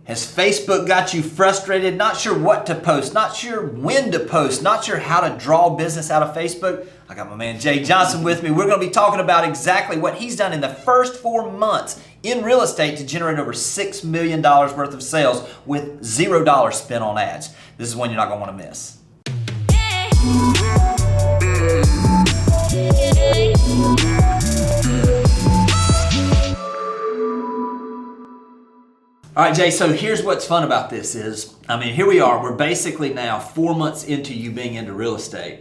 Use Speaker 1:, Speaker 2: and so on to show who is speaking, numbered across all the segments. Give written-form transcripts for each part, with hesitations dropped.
Speaker 1: Has Facebook got you frustrated, not sure what to post, not sure when to post, not sure how to draw business out of Facebook? I got my man Jay Johnson with me. We're going to be talking about exactly what he's done in the first 4 months in real estate to generate over $6 million worth of sales with $0 spent on ads. This is one you're not going to want to miss. All right, Jay, so here's what's fun about this is, here we are. We're basically now 4 months into you being into real estate,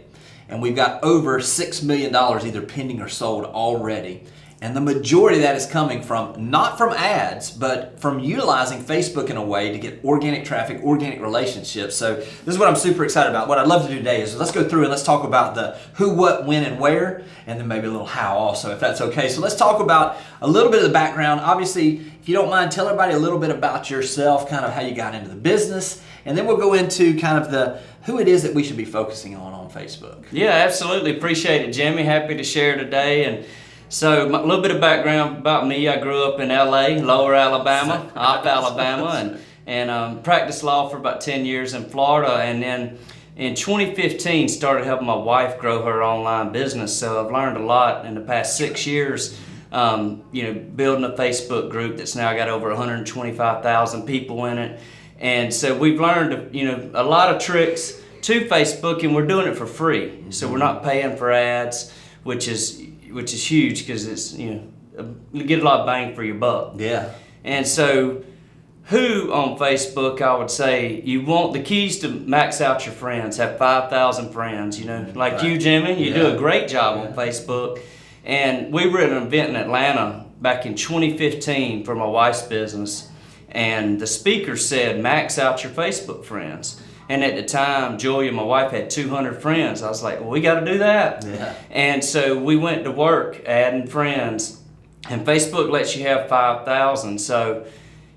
Speaker 1: and we've got over $6 million either pending or sold already. And the majority of that is coming from, not from ads, but from utilizing Facebook in a way to get organic traffic, organic relationships. So this is what I'm super excited about. What I'd love to do today is let's go through and let's talk about the who, what, when, and where, and then maybe a little how also, if that's okay. So let's talk about a little bit of the background. Obviously, if you don't mind, tell everybody a little bit about yourself, kind of how you got into the business, and then we'll go into kind of the who it is that we should be focusing on Facebook.
Speaker 2: Yeah, absolutely. Appreciate it, Jimmy. Happy to share today. And so a little bit of background about me. I grew up in LA, Lower Alabama, Opp, Alabama, and practiced law for about 10 years in Florida. And then in 2015, started helping my wife grow her online business. So I've learned a lot in the past 6 years, building a Facebook group that's now got over 125,000 people in it. And so we've learned, a lot of tricks to Facebook, and we're doing it for free. So we're not paying for ads, which is huge because it's, you get a lot of bang for your buck.
Speaker 1: Yeah.
Speaker 2: And so who on Facebook, I would say you want the keys to max out your friends, have 5,000 friends, like right. You, Jimmy, you do a great job on Facebook. And we were at an event in Atlanta back in 2015 for my wife's business. And the speaker said, max out your Facebook friends. And at the time, Julia, my wife, had 200 friends. I was like, well, we got to do that.
Speaker 1: Yeah.
Speaker 2: And so we went to work adding friends. And Facebook lets you have 5,000. So,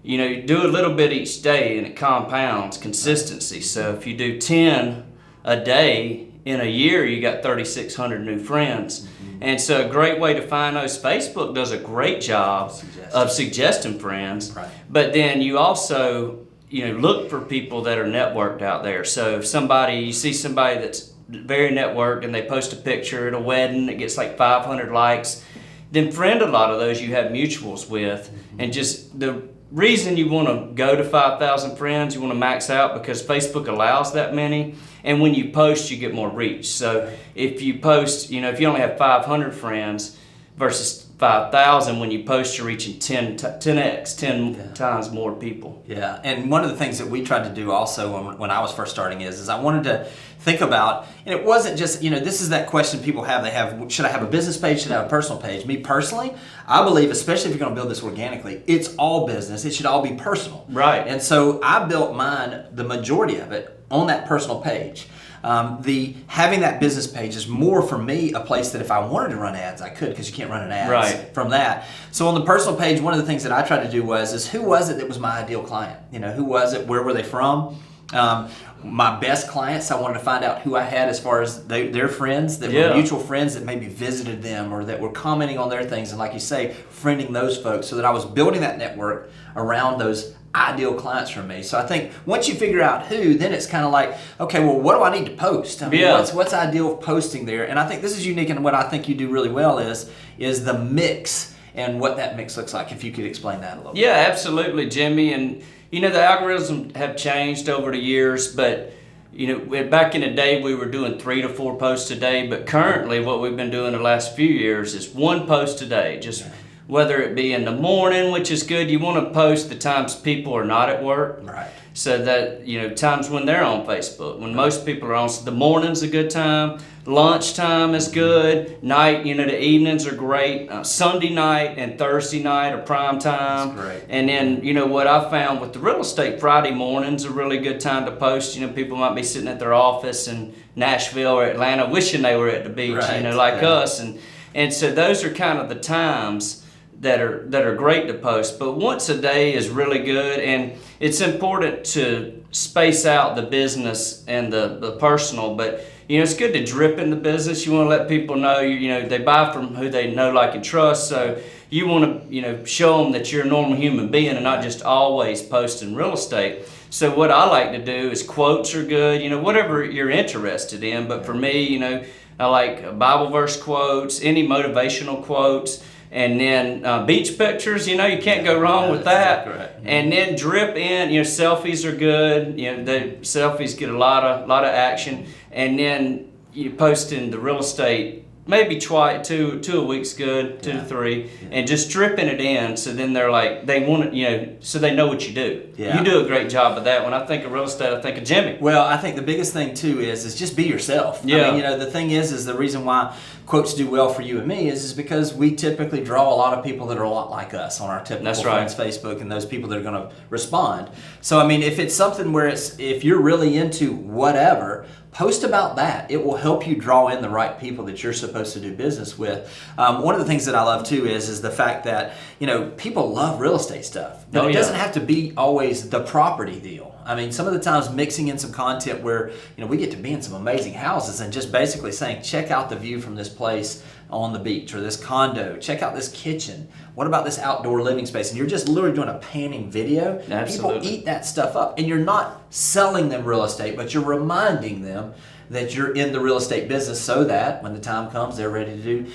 Speaker 2: you do a little bit each day and it compounds consistency. So if you do 10 a day in a year, you got 3,600 new friends. And so a great way to find those, Facebook does a great job of suggesting friends.
Speaker 1: Right.
Speaker 2: But then you also look for people that are networked out there. So if you see somebody that's very networked and they post a picture at a wedding that gets like 500 likes, then friend a lot of those you have mutuals with. And just the reason you want to go to 5,000 friends, you want to max out because Facebook allows that many. And when you post, you get more reach. So if you post, if you only have 500 friends versus 5,000, when you post, you're reaching 10 times more people.
Speaker 1: Yeah, and one of the things that we tried to do also when I was first starting is I wanted to think about, and it wasn't just, this is that question people have. They have, should I have a business page? Should I have a personal page? Me personally, I believe, especially if you're going to build this organically, it's all business. It should all be personal.
Speaker 2: Right.
Speaker 1: And so I built mine, the majority of it, on that personal page. Having that business page is more for me a place that if I wanted to run ads, I could, because you can't run an ad from that. So on the personal page, one of the things that I tried to do is who was it that was my ideal client? Who was it? Where were they from? My best clients, I wanted to find out who I had as far as their friends that were mutual friends that maybe visited them or that were commenting on their things. And like you say, friending those folks so that I was building that network around those ideal clients for me. So I think once you figure out who, then it's kind of like, okay, well, what do I need to post? What's ideal posting there? And I think this is unique, and what I think you do really well is the mix and what that mix looks like. If you could explain that a little bit.
Speaker 2: Yeah, absolutely, Jimmy. And the algorithms have changed over the years, but back in the day we were doing 3 to 4 posts a day, but currently what we've been doing the last few years is 1 post a day. Just whether it be in the morning, which is good. You want to post the times people are not at work.
Speaker 1: Right.
Speaker 2: So that, times when they're on Facebook. When most people are on, so the morning's a good time. Lunchtime is good. Night, the evenings are great. Sunday night and Thursday night are prime time.
Speaker 1: That's great.
Speaker 2: And then, what I found with the real estate, Friday morning's a really good time to post. People might be sitting at their office in Nashville or Atlanta wishing they were at the beach, like us. And so those are kind of the times that are great to post, but once a day is really good, and it's important to space out the business and the personal, but it's good to drip in the business. You want to let people know, they buy from who they know, like, and trust, so you want to, show them that you're a normal human being and not just always posting real estate. So what I like to do is quotes are good, whatever you're interested in. But for me, I like Bible verse quotes, any motivational quotes, and then beach pictures. You can't go wrong with that.
Speaker 1: Exactly right.
Speaker 2: And then drip in, selfies are good. The selfies get a lot of action. And then you post in the real estate. Maybe two a week's good, 2 to 3, and just dripping it in. So then they're like, they want it, so they know what you do.
Speaker 1: Yeah.
Speaker 2: You do a great job of that. When I think of real estate, I think of Jimmy.
Speaker 1: Well, I think the biggest thing too is just be yourself.
Speaker 2: Yeah.
Speaker 1: I mean, the thing is the reason why quotes do well for you and me is because we typically draw a lot of people that are a lot like us on our typical friends Facebook, and those people that are going to respond. So I mean, if it's something where if you're really into whatever, post about that. It will help you draw in the right people that you're supposed to do business with. One of the things that I love too is the fact that people love real estate stuff, but it doesn't have to be always the property deal. I mean, some of the times mixing in some content where we get to be in some amazing houses and just basically saying, check out the view from this place on the beach or this condo. Check out this kitchen. What about this outdoor living space? And you're just literally doing a panning video.
Speaker 2: Absolutely.
Speaker 1: People eat that stuff up, and you're not selling them real estate, but you're reminding them that you're in the real estate business so that when the time comes, they're ready to do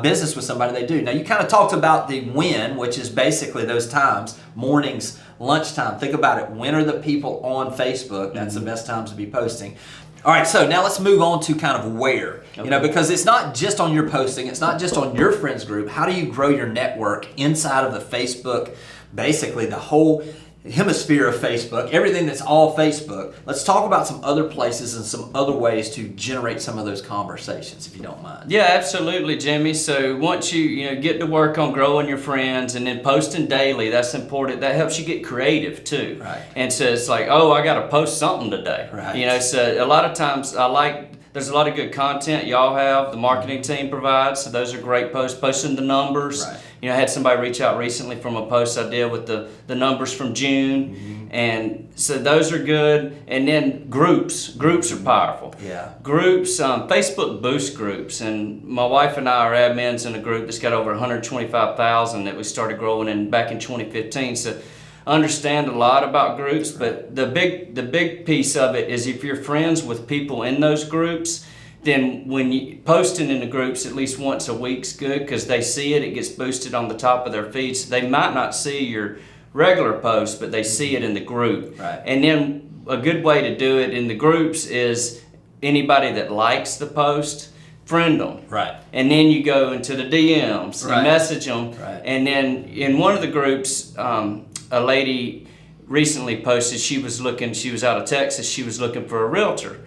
Speaker 1: business with somebody they do. Now, you kind of talked about the when, which is basically those times, mornings, lunchtime. Think about it. When are the people on Facebook? That's the best times to be posting. All right, so now let's move on to kind of where, because it's not just on your posting, it's not just on your friends group. How do you grow your network inside of the Facebook, basically the whole hemisphere of Facebook, everything that's all Facebook? Let's talk about some other places and some other ways to generate some of those conversations, if you don't mind.
Speaker 2: Yeah, absolutely, Jimmy. So once you get to work on growing your friends and then posting daily, that's important. That helps you get creative too.
Speaker 1: Right.
Speaker 2: And so it's like, I got to post something today.
Speaker 1: Right.
Speaker 2: So a lot of times there's a lot of good content y'all have, the marketing team provides, so those are great posts, posting the numbers. Right. I had somebody reach out recently from a post I did with the numbers from June, and so those are good. And then groups are powerful.
Speaker 1: Yeah.
Speaker 2: Groups, Facebook boost groups, and my wife and I are admins in a group that's got over 125,000 that we started growing back in 2015. So understand a lot about groups, but the big piece of it is if you're friends with people in those groups, then when you posting in the groups at least once a week's good, because they see it gets boosted on the top of their feeds. So they might not see your regular post, but they see it in the group.
Speaker 1: Right.
Speaker 2: And then a good way to do it in the groups is anybody that likes the post, friend them.
Speaker 1: Right.
Speaker 2: And then you go into the DMs and message them.
Speaker 1: Right.
Speaker 2: And then in one of the groups, a lady recently posted she was out of Texas, she was looking for a realtor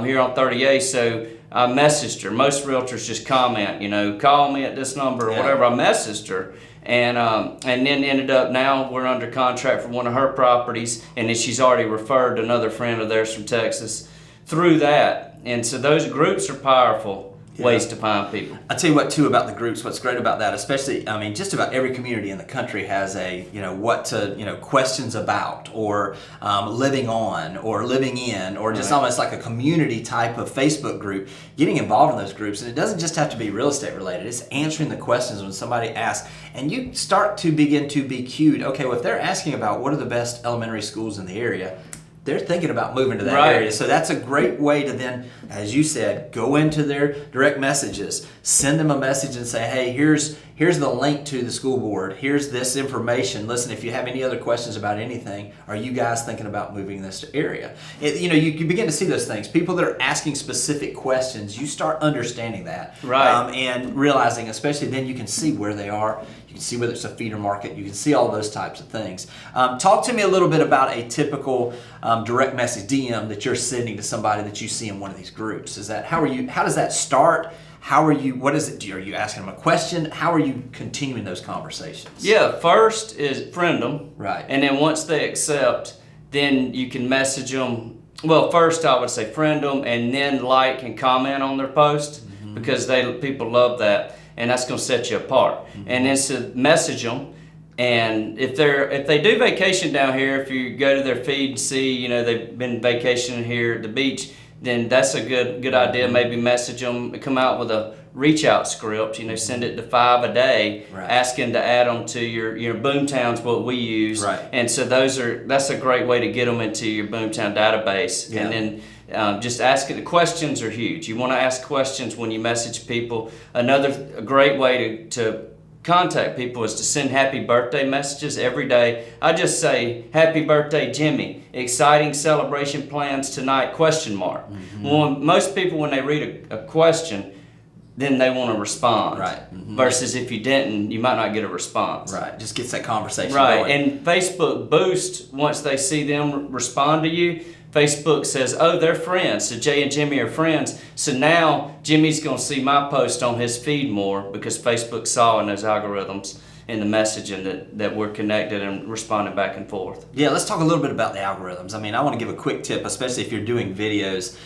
Speaker 2: here on 30A. So I messaged her. Most realtors just comment, call me at this number or whatever. I messaged her, and then ended up now we're under contract for one of her properties, and then she's already referred another friend of theirs from Texas through that. And so those groups are powerful ways to find people.
Speaker 1: I tell you what too about the groups, what's great about that, especially, just about every community in the country has a, questions about, or living on, or living in, or just almost like a community type of Facebook group. Getting involved in those groups, and it doesn't just have to be real estate related, it's answering the questions when somebody asks, and you start to begin to be cued. Okay, well, if they're asking about what are the best elementary schools in the area, they're thinking about moving to that area. So that's a great way to then, as you said, go into their direct messages, send them a message and say, hey, here's the link to the school board. Here's this information. Listen, if you have any other questions about anything, are you guys thinking about moving this area? You begin to see those things. People that are asking specific questions, you start understanding that.
Speaker 2: Right.
Speaker 1: And realizing, especially then you can see where they are. You can see whether it's a feeder market. You can see all those types of things. Talk to me a little bit about a typical direct message DM that you're sending to somebody that you see in one of these groups. How does that start? What is it? Are you asking them a question? How are you continuing those conversations?
Speaker 2: Yeah, first is friend them.
Speaker 1: Right.
Speaker 2: And then once they accept, then you can message them. Well, first I would say friend them and then like and comment on their post because people love that. And that's going to set you apart. And then to message them, and if they do vacation down here, if you go to their feed and see, they've been vacationing here at the beach, then that's a good idea. Maybe message them, come out with a reach out script, send it to 5 a day, asking to add them to your Boomtown's what we use.
Speaker 1: Right.
Speaker 2: And so that's a great way to get them into your Boomtown database.
Speaker 1: Yeah.
Speaker 2: And then just asking, the questions are huge. You want to ask questions when you message people. A great way to contact people is to send happy birthday messages every day. I just say, happy birthday, Jimmy. Exciting celebration plans tonight, ? Well, most people, when they read a question, then they want to respond.
Speaker 1: Right.
Speaker 2: Versus if you didn't, you might not get a response.
Speaker 1: Right. Just gets that conversation
Speaker 2: right.
Speaker 1: going.
Speaker 2: And Facebook Boost, once they see them respond to you, Facebook says, oh, they're friends. So Jay and Jimmy are friends. So now Jimmy's going to see my post on his feed more because Facebook saw in those algorithms in the messaging that we're connected and responding back and forth.
Speaker 1: Yeah, let's talk a little bit about the algorithms. I mean, I want to give a quick tip, especially if you're doing videos,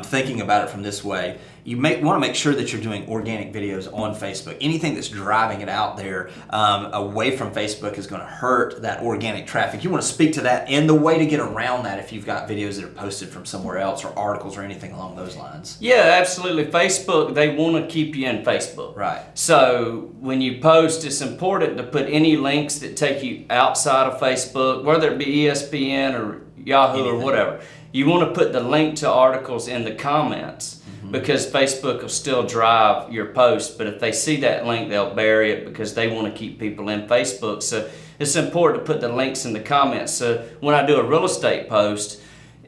Speaker 1: thinking about it from this way. You want to make sure that you're doing organic videos on Facebook. Anything that's driving it out there away from Facebook is going to hurt that organic traffic. You want to speak to that and the way to get around that if you've got videos that are posted from somewhere else or articles or anything along those lines.
Speaker 2: Yeah, absolutely. Facebook, they want to keep you in Facebook.
Speaker 1: Right.
Speaker 2: So when you post, it's important to put any links that take you outside of Facebook, whether it be ESPN or Yahoo or whatever. You want to put the link to articles in the comments. Because Facebook will still drive your post, but if they see that link, they'll bury it because they want to keep people in Facebook. So it's important to put the links in the comments. So when I do a real estate post,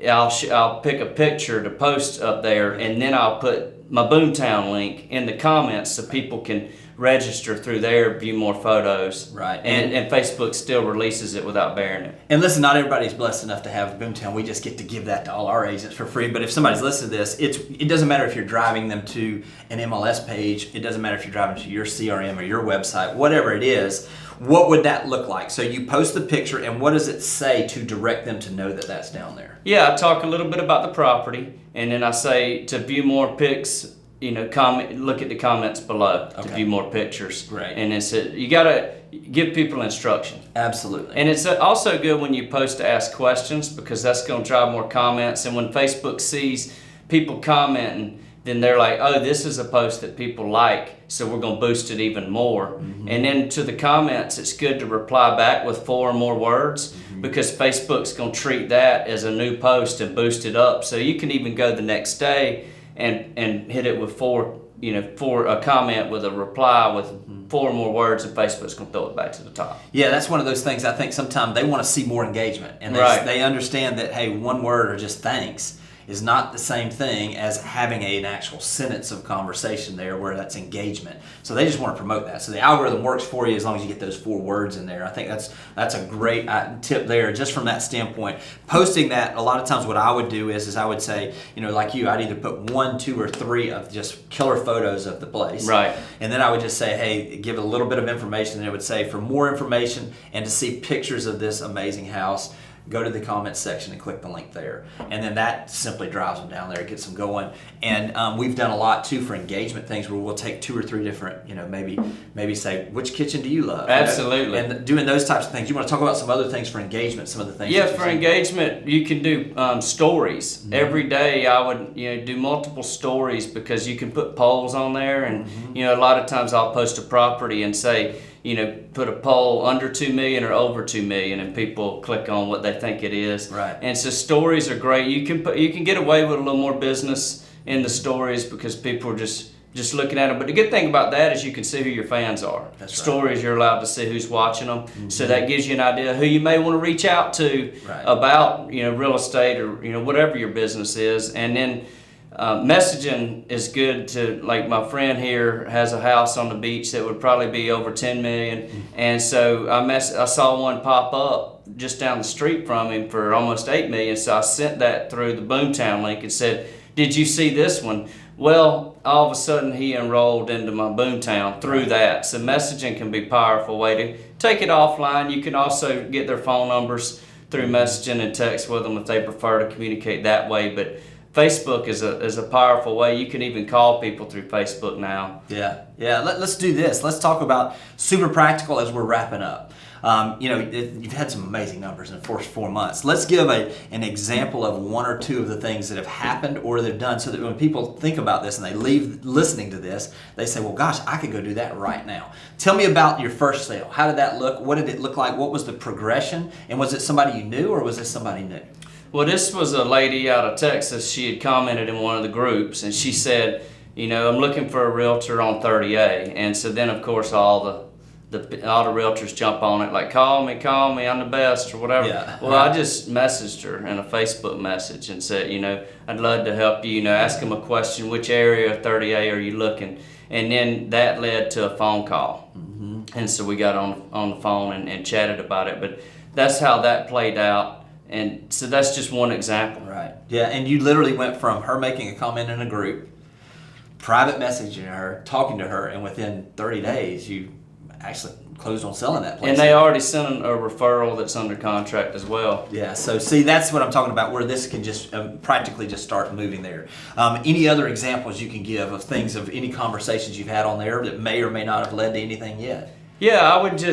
Speaker 2: I'll pick a picture to post up there, and then I'll put my Boomtown link in the comments so people can register through there, view more photos.
Speaker 1: Right.
Speaker 2: And Facebook still releases it without burying it.
Speaker 1: And listen, not everybody's blessed enough to have Boomtown. We just get to give that to all our agents for free. But if somebody's listening to this, it doesn't matter if you're driving them to an MLS page. It doesn't matter if you're driving to your CRM or your website, whatever it is. What would that look like? So you post the picture, and what does it say to direct them to know that that's down there?
Speaker 2: Yeah, I talk a little bit about the property, and then I say to view more pics, look at the comments below to view more pictures.
Speaker 1: Great.
Speaker 2: And you got to give people instruction.
Speaker 1: Absolutely.
Speaker 2: And it's also good when you post to ask questions because that's going to drive more comments. And when Facebook sees people commenting, then they're like, oh, this is a post that people like, so we're going to boost it even more. And then to the comments, it's good to reply back with 4 or more words because Facebook's going to treat that as a new post and boost it up. So you can even go the next day and hit it with 4, a comment with a reply with 4 or more words, and Facebook's going to throw it back to the top.
Speaker 1: Yeah, that's one of those things I think sometimes they want to see more engagement. And they understand that, hey, 1 word or just thanks is not the same thing as having an actual sentence of conversation there where that's engagement. So they just want to promote that. So the algorithm works for you as long as you get those 4 words in there. I think that's a great tip there just from that standpoint. Posting that, a lot of times what I would do is I would say, like you, I'd either put 1, 2, or 3 of just killer photos of the place.
Speaker 2: Right.
Speaker 1: And then I would just say, hey, give a little bit of information. And it would say, for more information and to see pictures of this amazing house, go to the comments section and click the link there. And then that simply drives them down there, gets them going. And we've done a lot too for engagement things where we'll take 2 or 3 different, maybe say, which kitchen do you love?
Speaker 2: Absolutely.
Speaker 1: And doing those types of things. You want to talk about some other things for engagement, some of the things?
Speaker 2: Yeah, for engagement, you can do stories. Every day I would do multiple stories because you can put polls on there. And, a lot of times I'll post a property and say, put a poll under 2 million or over 2 million, and people click on what they think it is.
Speaker 1: Right.
Speaker 2: And so stories are great. You can get away with a little more business in the stories because people are just looking at them. But the good thing about that is you can see who your fans are.
Speaker 1: That's right.
Speaker 2: Stories, you're allowed to see who's watching them. So that gives you an idea who you may want to reach out to about real estate or whatever your business is. And then messaging is good to, like my friend here has a house on the beach that would probably be over 10 million. And so I saw one pop up just down the street from him for almost 8 million. So I sent that through the Boomtown link and said, did you see this one? Well, all of a sudden he enrolled into my Boomtown through that. So messaging can be a powerful way to take it offline. You can also get their phone numbers through messaging and text with them if they prefer to communicate that way. But Facebook is a powerful way. You can even call people through Facebook now.
Speaker 1: Yeah. Let's do this. Let's talk about super practical as we're wrapping up. You've had some amazing numbers in the first 4 months. Let's give an example of one or two of the things that have happened or they've done, so that when people think about this and they leave listening to this, they say, well, gosh, I could go do that right now. Tell me about your first sale. How did that look? What did it look like? What was the progression? And was it somebody you knew, or was this somebody new?
Speaker 2: Well, this was a lady out of Texas. She had commented in one of the groups, and she said, I'm looking for a realtor on 30A. And so then, of course, all the realtors jump on it, like, call me, I'm the best, or whatever.
Speaker 1: Yeah.
Speaker 2: Well, I just messaged her in a Facebook message and said, I'd love to help you, ask them a question, which area of 30A are you looking? And then that led to a phone call. Mm-hmm. And so we got on the phone and chatted about it. But that's how that played out. And so that's just one example.
Speaker 1: Right. Yeah, and you literally went from her making a comment in a group, private messaging her, talking to her, and within 30 days you actually closed on selling that place.
Speaker 2: And they already sent a referral that's under contract as well.
Speaker 1: Yeah, so see, that's what I'm talking about, where this can just practically just start moving there. Any other examples you can give of things, of any conversations you've had on there that may or may not have led to anything yet?
Speaker 2: Yeah, I would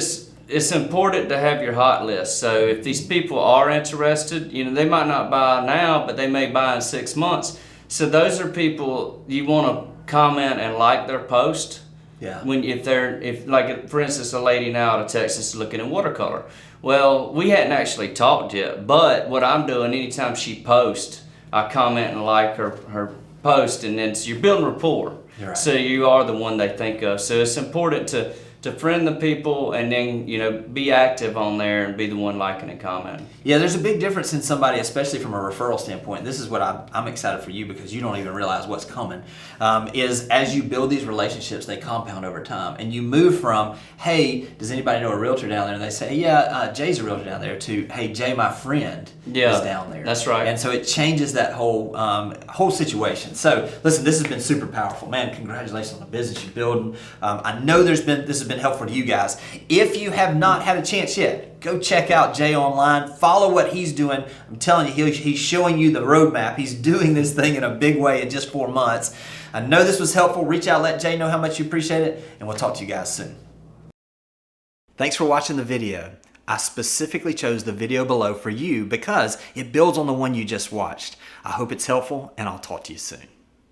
Speaker 2: it's important to have your hot list. So if these people are interested, they might not buy now, but they may buy in 6 months. So those are people you want to comment and like their post.
Speaker 1: Yeah.
Speaker 2: If like for instance, a lady now out of Texas is looking at watercolor. Well, we hadn't actually talked yet, but what I'm doing, anytime she posts, I comment and like her post, and then so you're building rapport.
Speaker 1: Right.
Speaker 2: So you are the one they think of. So it's important to friend the people, and then be active on there and be the one liking and commenting.
Speaker 1: Yeah, there's a big difference in somebody, especially from a referral standpoint. This is what I'm excited for you, because you don't even realize what's coming. Is as you build these relationships, they compound over time, and you move from, hey, does anybody know a realtor down there? And they say, yeah, Jay's a realtor down there, to, hey, Jay, my friend, is down there.
Speaker 2: That's right.
Speaker 1: And so it changes that whole situation. So listen, this has been super powerful, man. Congratulations on the business you're building. I know this has been helpful to you guys. If you have not had a chance yet, go check out Jay online. Follow what he's doing. I'm telling you, he's showing you the roadmap. He's doing this thing in a big way in just 4 months. I know this was helpful. Reach out, let Jay know how much you appreciate it, and we'll talk to you guys soon. Thanks for watching the video. I specifically chose the video below for you because it builds on the one you just watched. I hope it's helpful, and I'll talk to you soon.